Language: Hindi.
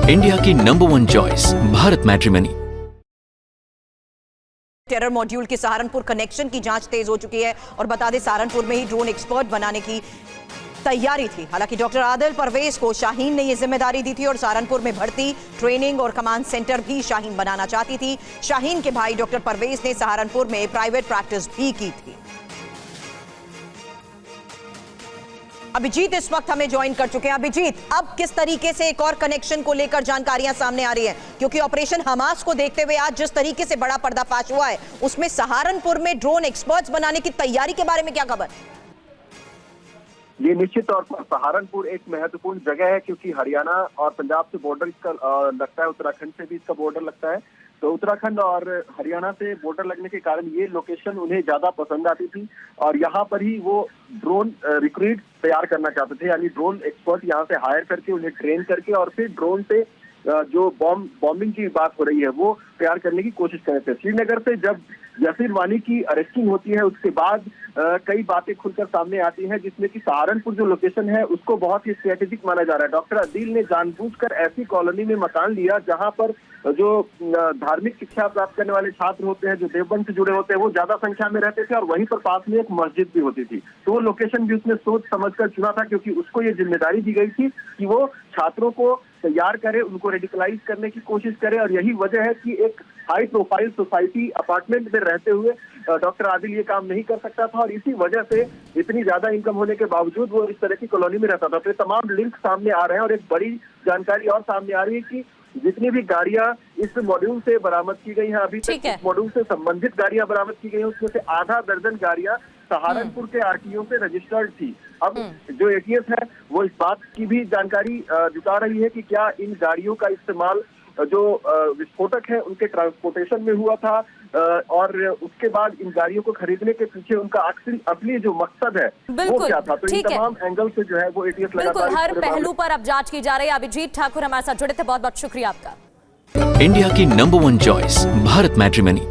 इंडिया की number 1 choice Bharat matrimony. Terror module के सहारनपुर कनेक्शन की जांच तेज हो चुकी है और बता दें सहारनपुर में ही ड्रोन एक्सपर्ट बनाने की तैयारी थी। हालांकि डॉक्टर आदिल परवेज को शाहीन ने यह जिम्मेदारी दी थी और सहारनपुर में भर्ती, ट्रेनिंग और कमांड सेंटर भी शाहीन बनाना चाहती थी। शाहीन के भाई डॉक्टर परवेज ने सहारनपुर में प्राइवेट प्रैक्टिस भी की थी। अभिजीत इस वक्त हमें ज्वाइन कर चुके हैं। अभिजीत, अब किस तरीके से एक और कनेक्शन को लेकर जानकारियां सामने आ रही हैं, क्योंकि ऑपरेशन हमास को देखते हुए आज जिस तरीके से बड़ा पर्दाफाश हुआ है उसमें सहारनपुर में ड्रोन एक्सपर्ट्स बनाने की तैयारी के बारे में क्या खबर? ये निश्चित तौर पर सहारनपुर एक महत्वपूर्ण जगह है, क्योंकि हरियाणा और पंजाब से बॉर्डर इसका लगता है, उत्तराखंड से भी इसका बॉर्डर लगता है। तो उत्तराखंड और हरियाणा से बॉर्डर लगने के कारण ये लोकेशन उन्हें ज्यादा पसंद आती थी और यहाँ पर ही वो ड्रोन रिक्रूट तैयार करना चाहते थे, यानी ड्रोन एक्सपर्ट यहाँ से हायर करके उन्हें ट्रेन करके और फिर ड्रोन से जो बॉम्बिंग की बात हो रही है वो तैयार करने की कोशिश कर रहे थे। श्रीनगर से जब यासिर वानी की अरेस्टिंग होती है उसके बाद कई बातें खुलकर सामने आती हैं, जिसमें कि सहारनपुर जो लोकेशन है उसको बहुत ही स्ट्रेटेजिक माना जा रहा है। डॉक्टर आदिल ने जानबूझकर ऐसी कॉलोनी में मकान लिया जहां पर जो धार्मिक शिक्षा प्राप्त करने वाले छात्र होते हैं, जो देवबंद से जुड़े होते हैं, वो ज्यादा संख्या में रहते थे और वहीं पर पास में एक मस्जिद भी होती थी। तो वो लोकेशन भी उसने सोच समझकर चुना था, क्योंकि उसको ये जिम्मेदारी दी गई थी कि वो छात्रों को तैयार करे, उनको रेडिकलाइज करने की कोशिश करे। और यही वजह है कि एक हाई प्रोफाइल सोसाइटी अपार्टमेंट में रहते हुए डॉक्टर आदिल ये काम नहीं कर सकता था और इसी वजह से इतनी ज्यादा इनकम होने के बावजूद वो इस तरह की कॉलोनी में रहता था। तो तमाम लिंक सामने आ रहे हैं और एक बड़ी जानकारी और सामने आ रही है कि जितनी भी गाड़ियां इस मॉड्यूल से बरामद की गई हैं, अभी तक इस मॉड्यूल से संबंधित गाड़ियां बरामद की गई हैं, उसमें से आधा दर्जन गाड़ियां सहारनपुर के आरटीओ से रजिस्टर्ड थी। अब जो एटीएस है वो इस बात की भी जानकारी जुटा रही है कि क्या इन गाड़ियों का इस्तेमाल जो विस्फोटक है उनके ट्रांसपोर्टेशन में हुआ था और उसके बाद इन गाड़ियों को खरीदने के पीछे उनका असली जो मकसद है वो क्या था। तो इन तमाम एंगल से जो है वो एटीएस लगातार हर पहलू पर अब जांच की जा रही है। अभिजीत ठाकुर हमारे साथ जुड़े थे, बहुत बहुत शुक्रिया आपका। इंडिया की नंबर 1 चॉइस भारत मैट्रिमनी।